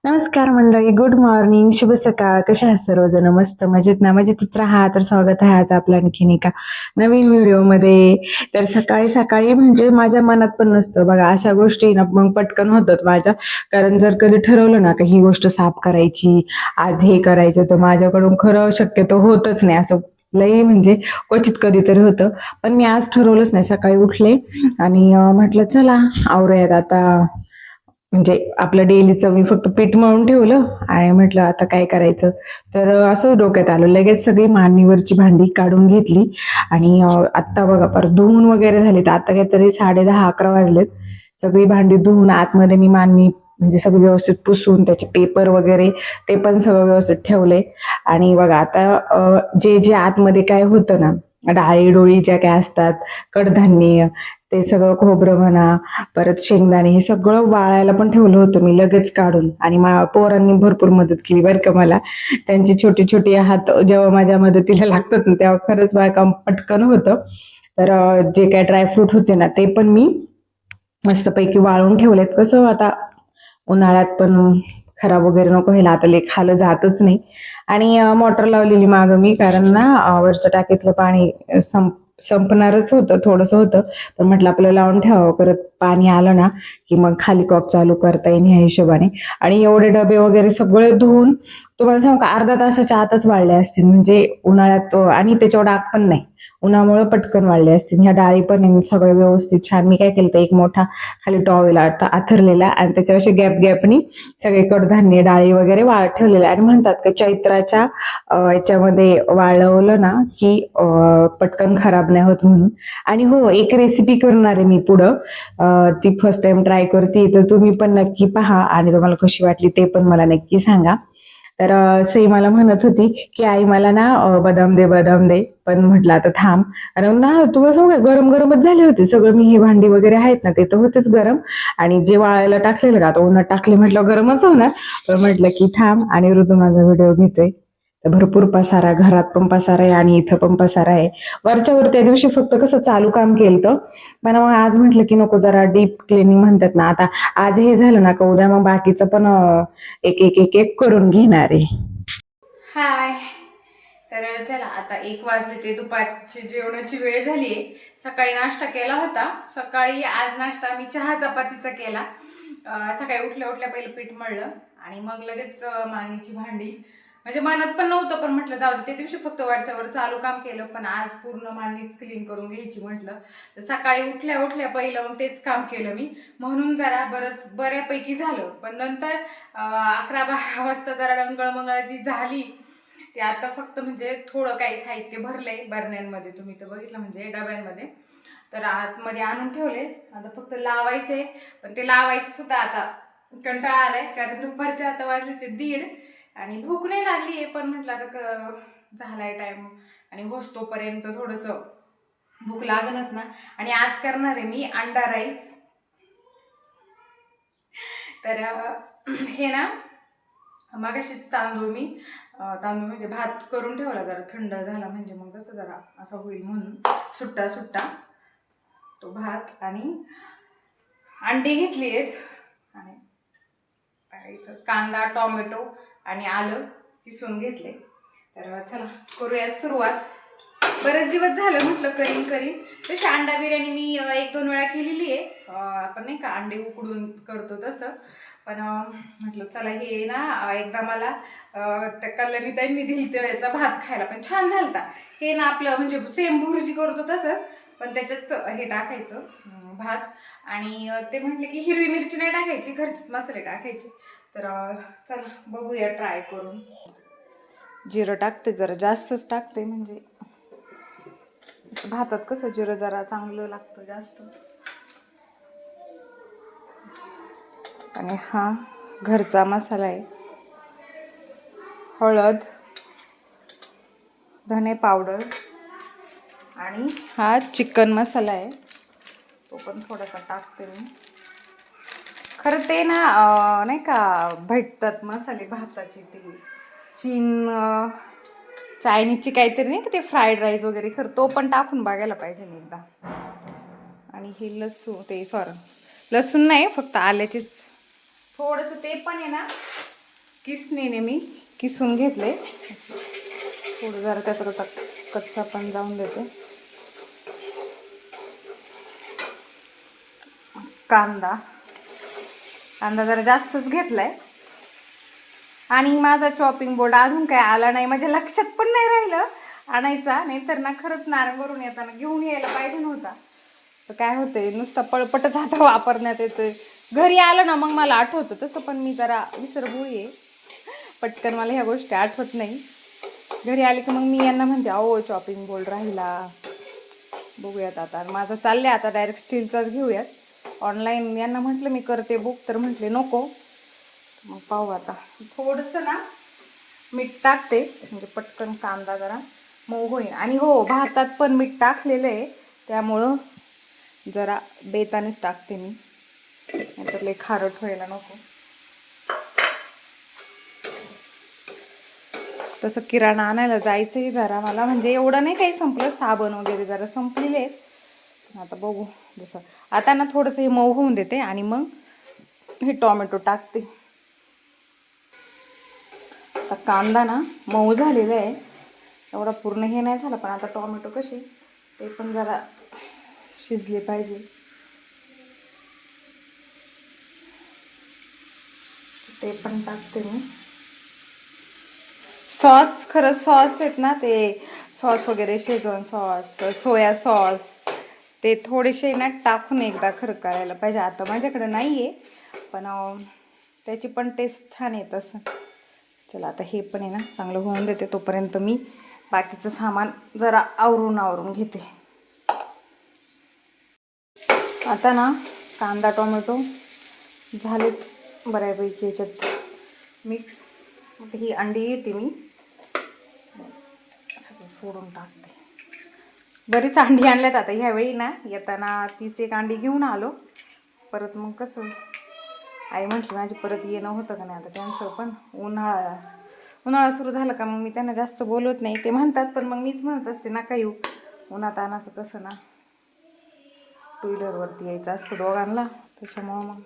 नमस्कार मंडळी, good morning, शुभ सकाळ. कशा आहात सर्वजण? मस्त मजेत ना? मजेतच राहा. तर स्वागत आहे आज आपल्या आणखीन एका नवीन व्हिडिओमध्ये. तर सकाळी सकाळी म्हणजे माझ्या मनात पण नसतं बघा अशा गोष्टी ना, मग पटकन होतात माझ्या. कारण जर कधी ठरवलं ना की ही गोष्ट साफ करायची, आज हे करायचं, तर माझ्याकडून खरं शक्यतो होतच नाही. असं लई म्हणजे क्वचित कधीतरी होतं. पण मी आज ठरवलंच नाही. सकाळी उठले आणि म्हटलं चला आवरूयात आता. म्हणजे आपलं डेलीचं मी फक्त पीठ मळून ठेवलं आणि म्हटलं आता काय करायचं. तर असं डोक्यात आलं, लगेच सगळी मांडणीवरची भांडी काढून घेतली आणि आत्ता बघा परत धुवून वगैरे झाली. तर आता काहीतरी 10:30-11 वाजलेत. सगळी भांडी धुवून आतमध्ये मी मांडणी म्हणजे सगळं व्यवस्थित पुसून त्याचे पेपर वगैरे ते पण सगळं व्यवस्थित ठेवले. आणि बघा आता जे जे आतमध्ये काय होतं ना, डाळी डोळी ज्या काय असतात, कडधान्य, ते सगळं खोबरं म्हणा, परत शेंगदाणे, हे सगळं वाळायला पण ठेवलं होतं मी लगेच काढून. आणि पोरांनी भरपूर मदत केली बरं का मला. त्यांचे छोटे छोटे हात जेव्हा माझ्या मदतीला लागतात ना, तेव्हा खरंच माझं काम पटकन होतं. तर जे काय ड्रायफ्रूट होते ना, ते पण मी मस्तपैकी वाळून ठेवलेत. कसं आता उन्हाळ्यात पण खराब वगैरे नको व्हायला, आता लय खालं जातच नाही. आणि मोटर लावलेली मागं मी, कारण ना वरच्या टाकीतलं पाणी संपणारच होतं, थोडंसं होतं. पण म्हटलं आपलं लावून ठेवावं, परत पाणी आलं ना की मग खाली कॉक चालू करता येईल ह्या हिशोबाने. आणि एवढे डबे वगैरे सगळे धुवून तुम्हाला सांगू का, अर्धा तासाच्या आतच वाळले असतील. म्हणजे उन्हाळ्यात आणि त्याच्यावर डाग पण नाही, उन्हामुळे पटकन वाळले असतील. ह्या डाळी पण आहे, सगळं व्यवस्थित छान. मी काय केलं तर एक मोठा खाली टॉवेल आथरलेला आणि त्याच्यावर गॅप गॅपनी सगळे कडधान्य डाळी वगैरे वाळत ठेवलेले. आणि म्हणतात की चैत्राच्या याच्यामध्ये वाळवलं ना की पटकन खराब नाही होत म्हणून. आणि हो, एक रेसिपी करणार आहे मी पुढं, ती फर्स्ट टाइम ट्राय करते. तर तुम्ही पण नक्की पहा आणि तुम्हाला कशी वाटली ते पण मला नक्की सांगा. तर सई मला म्हणत होती की आई मला ना बदाम दे बदाम दे. पण म्हटलं आता थांब. कारण ना तुला सांगू का, गरम गरमच झाले होते सगळं. मी हे भांडी वगैरे आहेत ना, ते तर होतेच गरम. आणि जे वाळायला टाकलेलं का, आता उन्हात टाकले म्हटलं गरमच होणार. पण म्हटलं की थांब. आणि ऋतू माझा व्हिडिओ घेतोय. तर भरपूर पसारा, घरात पण पसारा आहे आणि इथं पण पसारा आहे. वरच्यावर त्या दिवशी फक्त कसं चालू काम केलं, पण मग आज म्हटलं की नको, जरा डीप क्लिनिंग म्हणतात ना. आता आज हे झालं ना का उद्या मग बाकीचं पण एक एक एक एक करून घेणार आहे. हाय. तर चला आता 1 वाजले, ते दुपारची जेवणाची वेळ झालीये. सकाळी नाश्ता केला होता. सकाळी आज नाश्ता आम्ही चहा चपातीचा केला. सकाळी उठल्या उठल्या पहिलं पीठ मळलं आणि मग लगेच मांडणीची भांडी. म्हणजे मनात पण नव्हतं, पण म्हटलं जाऊ दे. त्या दिवशी फक्त वरच्यावर चालू काम केलं, पण आज पूर्ण मांडणीच क्लीन करून घ्यायची म्हटलं. तर सकाळी उठल्या उठल्या पहिलं मग तेच काम केलं मी, म्हणून जरा बऱ्यापैकी झालं. पण नंतर 11-12 वाजता जरा डंगळमंगळाची झाली. ते आता फक्त म्हणजे थोडं काही साहित्य भरलंय बरण्यांमध्ये, तुम्ही तर बघितलं म्हणजे डब्यांमध्ये. तर आतमध्ये आणून ठेवले, आता फक्त लावायचंय. पण ते लावायचं सुद्धा आता कंटाळा आलाय, कारण दुपारच्या आता वाजले ते 1:30 आणि भूक नाही लागली आहे. पण म्हटलं आता झालाय टाइम आणि होस तोपर्यंत थोडस भूक लागणच ना. आणि आज करणार आहे मी अंडा राईस. तर हे ना, मागाशी तांदूळ म्हणजे भात करून ठेवला, जरा थंड झाला म्हणजे मग कसं जरा असं होईल म्हणून सुट्टा सुट्टा तो भात. आणि अंडी घेतली आहेत आणि इथं कांदा टोमॅटो आणि आलं किसून घेतले. तर चला करूया सुरुवात. बरेच दिवस झालं म्हटलं करीन. तशी अंडा बिर्याणी मी 1-2 वेळा केलेली आहे. आपण नाही का अंडे उकडून करतो तसं. पण म्हटलं चला हे ना एकदा मला त्या कल्याणीताईंनी दिली तर याचा भात खायला पण छान झालता. हे ना आपलं म्हणजे सेम भुर्जी करतो तसंच, पण त्याच्यात हे टाकायचं भात. आणि ते म्हटले की हिरवी मिरची नाही टाकायची, घरचेच मसाले टाकायचे. तर चला बघूया ट्राय करून. जिरं टाकते, जरा जास्तच टाकते, म्हणजे भातात कसं जिरं जरा चांगलं लागतं जास्त. आणि हा घरचा मसाला आहे. हळद, धने पावडर आणि हा चिकन मसाला आहे, तो पण थोडासा टाकते मी. खरं ते ना नाही का भेटतात मसाले भाताचे, ते चायनीजची काहीतरी नाही का, ते फ्राईड राईस वगैरे, खरं तो पण टाकून बघायला पाहिजे मी एकदा. आणि हे लसूण नाही, फक्त आल्याचीच थोडंसं ते पण आहे ना किसणीने मी किसून घेतले. थोडं जरा त्याचा कच्चा पण जाऊन देते. कांदा जरा जास्तच घेतलाय. आणि माझा चॉपिंग बोर्ड अजून काय आला नाही, माझ्या लक्षात पण नाही राहिलं आणायचा. नाही तर ना खरंच नारंगवरून येताना घेऊन यायला पाहिजे नव्हता. तर काय होतंय, नुसता पळपटच आता वापरण्यात येतोय. घरी आलं ना मग मला आठवतं. तसं पण मी जरा विसरभोळी आहे, पटकन मला ह्या गोष्टी आठवत नाही. घरी आले की मग मी यांना म्हणते अहो चॉपिंग बोर्ड राहिला. बघूयात आता, माझं चाललंय आता डायरेक्ट स्टीलचाच घेऊयात. ऑनलाईन यांना म्हटलं मी करते बुक, तर म्हटले नको. मग पाहू आता. थोडंसं ना मीठ टाकते म्हणजे पटकन कांदा जरा मऊ होईल. आणि हो, भातात पण मीठ टाकलेलं आहे, त्यामुळं जरा बेतानेच टाकते मी, नाहीतर लय खारट व्हायला नको. तसं किराणा आणायला जायचंही जरा मला, म्हणजे एवढं नाही काही संपलं, साबण वगैरे जरा संपलेले आहेत. आता बघू जसं. आता ना थोडंसं हे मऊ होऊन देते आणि मग हे टोमॅटो टाकते. आता कांदा ना मऊ झालेला आहे, एवढा पूर्ण हे नाही झालं, पण आता टोमॅटो कसे ते पण जरा शिजले पाहिजे. ते पण टाकते मी. सॉस, खरं सॉस आहेत ना, ते सॉस वगैरे, शेजवान सॉस, सोया सॉस, ते थोडेसे ना टाकून एकदा खरं करायला पाहिजे. आता माझ्याकडे नाही आहे, पण त्याची पण टेस्ट छान येत असं. चला आता हे पण आहे ना चांगलं होऊन देते, तोपर्यंत मी बाकीचं सामान जरा आवरून घेते. आता ना कांदा टोमॅटो झालेत बऱ्यापैकी याच्यात मिक्स. आता ही अंडी येते मी सगळं फोडून टाकते. बरीच अंडी आणल्यात आता ह्यावेळी ना, येताना 30 अंडी घेऊन आलो. परत मग कसं आई म्हटली माझी परत येणं होतं का नाही, आता त्यांचं पण उन्हाळा सुरू झाला का मग मी त्यांना जास्त बोलवत नाही. ते म्हणतात पण मग मीच म्हणत असते नका येऊ, उन्हात आणायचं कसं ना, 2 व्हीलरवरती यायचं असतं दोघांना, त्याच्यामुळं मग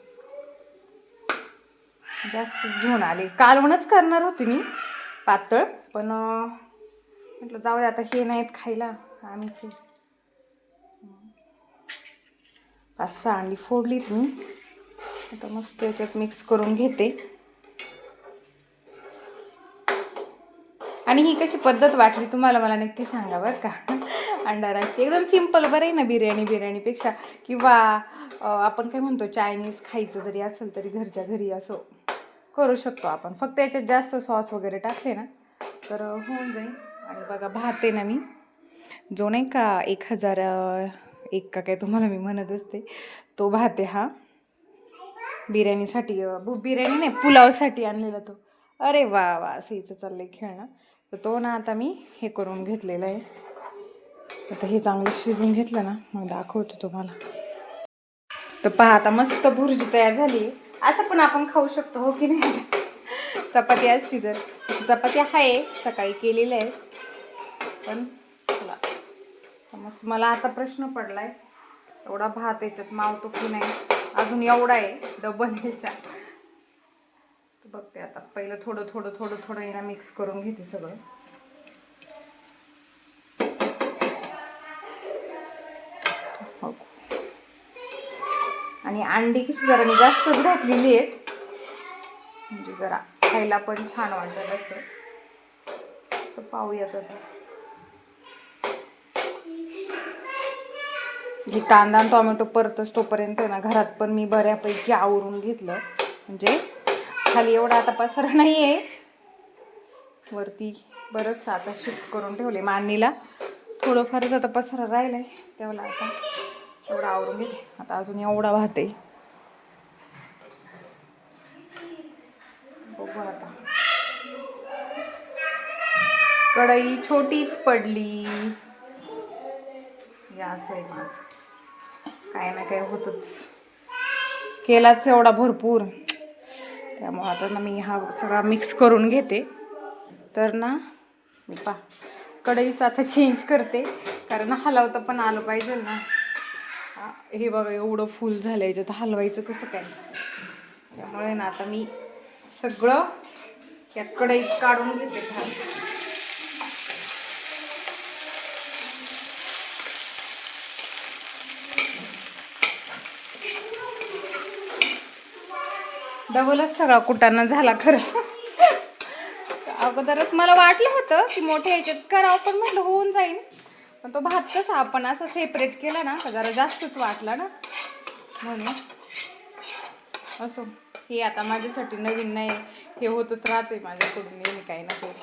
जास्तच घेऊन आले. कालवणच करणार होते मी पातळ, पण म्हटलं जाऊ दे आता, हे नाहीत खायला आम्हीच. 5-6 अंडी फोडलीत मी. आता मस्त याच्यात मिक्स करून घेते. आणि ही कशी पद्धत वाटली तुम्हाला मला नक्की सांगा बरं का. अंडाराची एकदम सिंपल, बरं आहे ना बिर्याणीपेक्षा. किंवा आपण काय म्हणतो चायनीज खायचं जरी असेल तरी घरच्या घरी असं करू शकतो आपण. फक्त याच्यात जास्त सॉस वगैरे टाकले ना तर होऊन जाईल. आणि बघा भात आहे ना, मी जो नाही का 1001 का काय तुम्हाला मी म्हणत असते, तो भात आहे हा. बिर्याणीसाठी, बिर्याणी नाही पुलावसाठी आणलेला तो. अरे वा वा, असं हिचं चाललंय खेळणं. तर तो ना आता मी हे करून घेतलेला आहे. आता हे चांगलं शिजून घेतलं ना मग दाखवतो तुम्हाला. तर पहा आता मस्त भुर्जी तयार झाली. असं पण आपण खाऊ शकतो, हो की नाही. चपाती असती तर, चपाती आहे सकाळी केलेल्या आहे, पण चला मस्त. मला आता प्रश्न पडलाय, एवढा भात याच्यात मावतो की नाही, अजून एवढा आहे डबल ह्याच्या. बघते आता, पहिलं थोडं याला मिक्स करून घेते सगळं. हो. आणि अंडी कशी जरा मी जास्तच घातलेली आहेत, म्हणजे जरा खायला पण छान वाटत असं. तर पाहूयात आता. हे कांदा आणि टोमॅटो परतच तोपर्यंत ना घरात पण मी बऱ्यापैकी आवरून घेतलं. म्हणजे खाली एवढा आता पसारा नाही आहे, वरती बरंच आता शिफ्ट करून ठेवले. मांडणीला थोडंफारच आता पसारा राहिलाय, तेवढा आता एवढा आवरून घेते. आता अजून एवढा भात आहे, बघू आता. कढई छोटीच पडली, या असं आहे माझं. काय ना काय होतच, केलाच एवढा भरपूर, त्यामुळे आता ना मी हा सगळा मिक्स करून घेते. तर ना मी कढईच आता चेंज करते, कारण हलवता पण आलं पाहिजे ना. हे बघा एवढं फुल झालं, याच्यात हलवायचं कसं काय. त्यामुळे ना आता मी सगळं या कढईत काढून घेते भात. डबलच सगळा कुटाणा झाला खरं. अगोदरच मला वाटलं होतं की मोठ्या ह्याच्यात करावं, पण म्हटलं होऊन जाईल. पण तो भात कसा आपण असा सेपरेट केला ना तर जरा जास्तच वाटला ना, म्हणून असो. हे आता माझ्यासाठी नवीन नाही, हे होतच राहते माझ्याकडून नेहमी काही ना काही.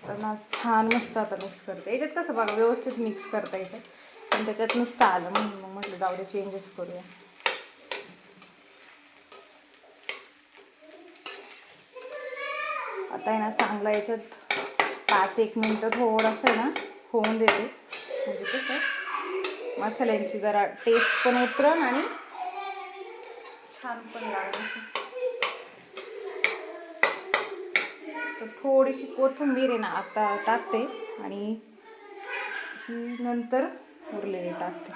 तर ना छान मस्त आता मिक्स करते. याच्यात कसं बघा व्यवस्थित मिक्स करता येतं, पण त्याच्यात नुसतं आलं म्हणून मग म्हटलं जाऊ दे चेंजेस करूया. आता आहे ना चांगला याच्यात 5-1 मिनटं थोडंसं आहे ना होऊन देते, म्हणजे कसं मसाल्यांची जरा टेस्ट पण उतरण आणि छान पण लागेल. तर थोडीशी कोथिंबीर आहे ना आता टाकते आणि ही नंतर उरलेली टाकते.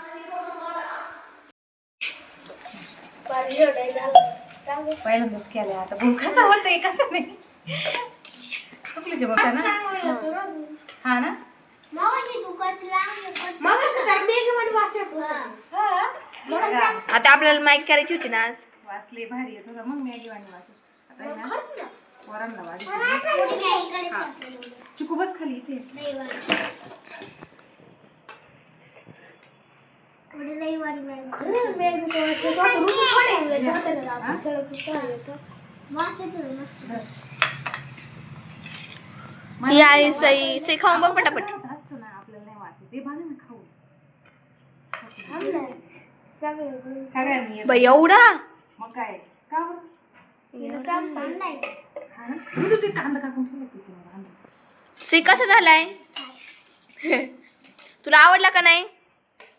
पहिल्यांदाच केलंय आता, पण कसं होतंय कसं नाही. चुकलीचे बघा ना. हा ना आता आपल्याला माईक करायची होती ना आज. वाचले भारी येत होता मग मॅगी वाणी वाचू. वरणला वाजली चिकू बस खाली इथे. ही आई सई खाऊन बघ पटापट. असतो ना आपल्याला नाही वाचत ते भाजी ना खाऊ सगळ्यांनी. बाई एवढा मग काय का बरं? हा ना? मी तू ते कांदा कापून ठेवला तिथे. सी कसा झालाय? तुला आवडला का नाही?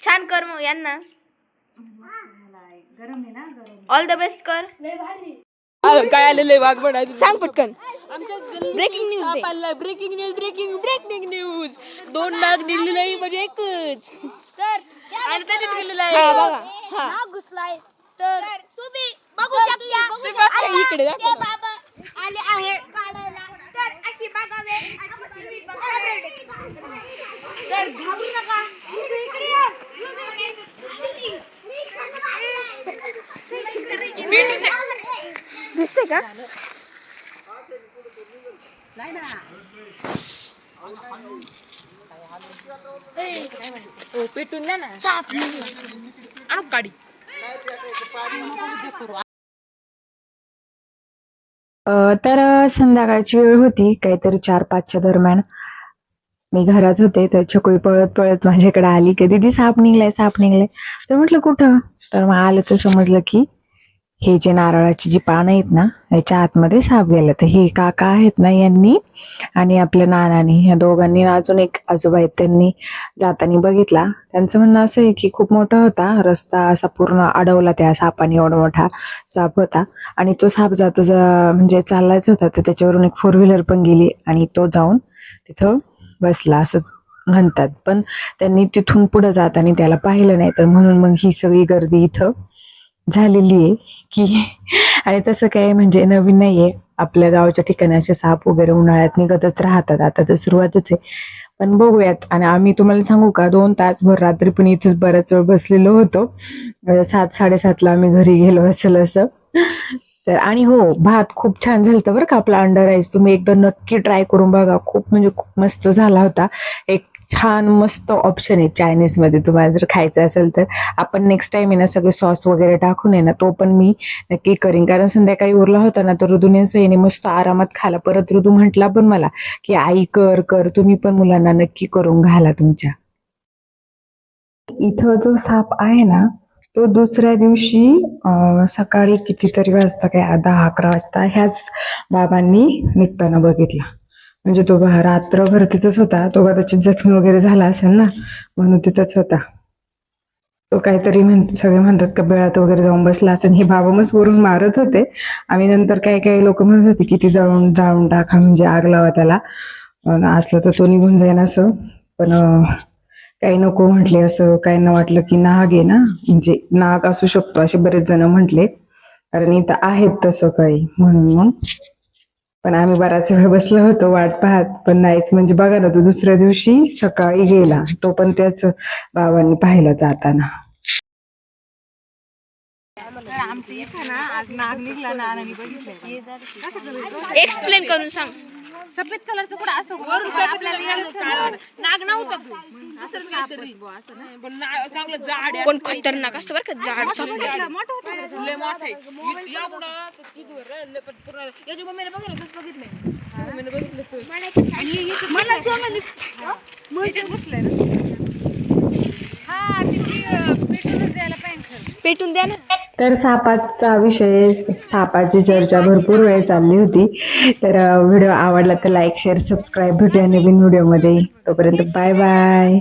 छान कर मग यांना. गरम आहे ना, गरम. ऑल द बेस्ट कर. काय आलेलं आहे वाघ म्हणायचं. सांग पटकन. आमच्या Breaking news दे. ब्रेकिंग न्यूज 2 नाग दिलेली नाही म्हणजे एकच. आणि त्याच्यात गेलेलं आहे बघा घुसलाय. तर तुम्ही बघू शकता इकडे दाखव. बाबा आले आहे काढायला. तर अशी बघावे तर घाबरू नका. इकडे या. दिसते का? पेटून द्या ना. आणू काढी. तर संध्याकाळची वेळ होती, काहीतरी 4-5च्या दरम्यान. मी घरात होते तर छकुळी पळत पळत माझ्याकडे आली की दीदी साप निघलाय. तर म्हटलं कुठं? तर मग आलं तर समजलं की हे जे नारळाची जी पानं आहेत ना याच्या आतमध्ये साप गेला. तर हे काका आहेत ना यांनी आणि आपल्या नानानी, या दोघांनी अजून एक आजोबा आहेत त्यांनी जाताना बघितला. त्यांचं म्हणणं असं आहे की खूप मोठा होता रस्ता, असा पूर्ण अडवला त्या सापाने, एवढा मोठा साप होता. आणि तो साप म्हणजे चाललाच होता तर त्याच्यावरून एक 4 व्हीलर पण गेली आणि तो जाऊन तिथं बसला असंच म्हणतात. पण त्यांनी तिथून पुढे जाताना त्याला पाहिलं नाही, तर म्हणून मग ही सगळी गर्दी इथं झालेली आहे की. आणि तसं काय म्हणजे नवीन नाहीये, आपल्या गावच्या ठिकाणी असे साप वगैरे उन्हाळ्यात निघतच राहतात. आता तर सुरुवातच आहे, पण बघूयात. आणि आम्ही तुम्हाला सांगू का 2 तासभर रात्री पण इथेच बराच वेळ बसलेलो होतो. 7-7:30ला आम्ही घरी गेलो असेल असं. तर आणि हो, भात खूप छान झालं बरं का आपला अंडा राईस. तुम्ही एकदा नक्की ट्राय करून बघा, खूप म्हणजे खूप मस्त झाला होता. एक छान मस्त ऑप्शन आहे चायनीज मध्ये तुम्हाला जर खायचं असेल तर. आपण नेक्स्ट टाइम आहे ना सगळे सॉस वगैरे टाकून आहे ना तो पण मी नक्की करीन, कारण संध्याकाळी उरला होता ना तर ऋतूने सईने मस्त आरामात खाला. परत ऋतू म्हटला पण मला की आई कर तुम्ही पण मुलांना नक्की करून घाला तुमच्या. इथं जो साप आहे ना तो दुसऱ्या दिवशी सकाळी कितीतरी वाजता, काय 10-11 वाजता ह्याच बाबांनी निघताना बघितला. म्हणजे तो रात्रभर तिथंच होता. तो कदाचित जखमी वगैरे झाला असेल ना म्हणून तिथंच होता. तो काहीतरी सगळे म्हणतात का बेळात वगैरे जाऊन बसला असेल. हे बाबा मस्त वरून मारत होते. आम्ही नंतर काही लोक म्हणत होते की ती जाळून टाका, म्हणजे आग लावा त्याला, असलं तर तो निघून जाईन असं. पण काही नको म्हटले. असं काहींना वाटलं की नाग आहे ना, म्हणजे नाग असू शकतो असे बरेच जण म्हटले. कारण इथं आहेत तसं काही म्हणून मग. पण आम्ही बराच वेळ बसलो होतो वाट पाहत, पण नाहीच. म्हणजे बघा ना, तो दुसऱ्या दिवशी सकाळी गेला, तो पण त्याच बाबांनी पाहिलं जाताना. आमच्या इथं ना आज नाग निघला ना, आणि बघितलं एक्सप्लेन करून सांग. सफेद कलरचं कुठं असतं वरून नाग नव्हता तू दुसरंच काहीतरी. चांगलं जाड पण खतरनाक असतं बरं का. जाड साप लय मोठा आहे. एवढा पूर्ण याची मम्मीने बघितलं तूच बघितलंय. मम्मीने बघितलं बसलंय ना. हा पेटूनच द्यायला पाहिजे. पेटून द्या ना. तर सापाचा विषय, सापाची चर्चा भरपूर वेळ चालली होती. तर व्हिडिओ आवडला तर लाईक, शेअर, सबस्क्राईब. भेटूया नवीन व्हिडिओमध्ये. तोपर्यंत बाय बाय.